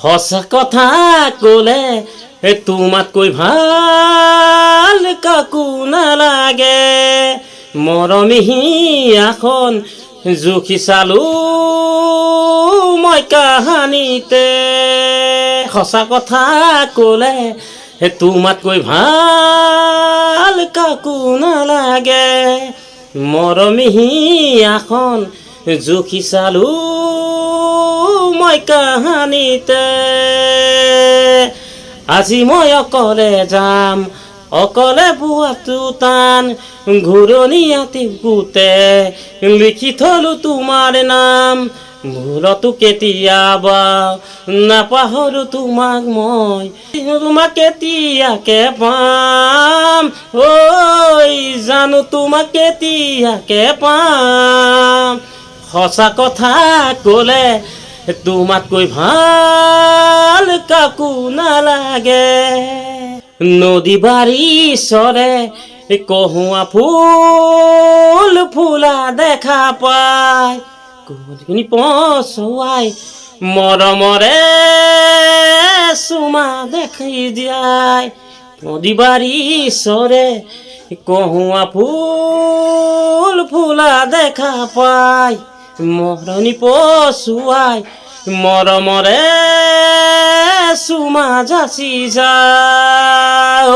সঁচা কথা ক'লে তোমাতকৈ ভাল কাকো নালাগে। মৰমী হিয়াখন জুখি চালো মই কাহানিতে। সঁচা কথা ক'লে তোমাতকৈ ভাল কাকো নালাগে। মৰমী হিয়াখন জুখি চালো মই কাহানিতে। আজি মই অকলে যাম, অকলে বোৱাটো টান। ঘূৰণীয়াতি গোটে লিখি থলো তোমাৰ নাম। ভুলতো কেতিয়াবা নাপাহৰো তোমাক মই, তোমাক কেতিয়াকে পাম। ঐ জানো তোমাক কেতিয়াকে পাম। সঁচা কথা ক'লে তোমাতকৈ ভাল কাকো নালাগে। নদী বাৰী চৰে কহুৱা ফুল ফুলা দেখা পায়। কোমলখিনি পচুৱাই মৰমৰে চুমা দেখি দিয়াই। নদী বাৰী চৰে কহুৱা ফুল ফুলা দেখা পায়। মৰমী পচুৱাই মৰমৰে চুমা যাচি যায়।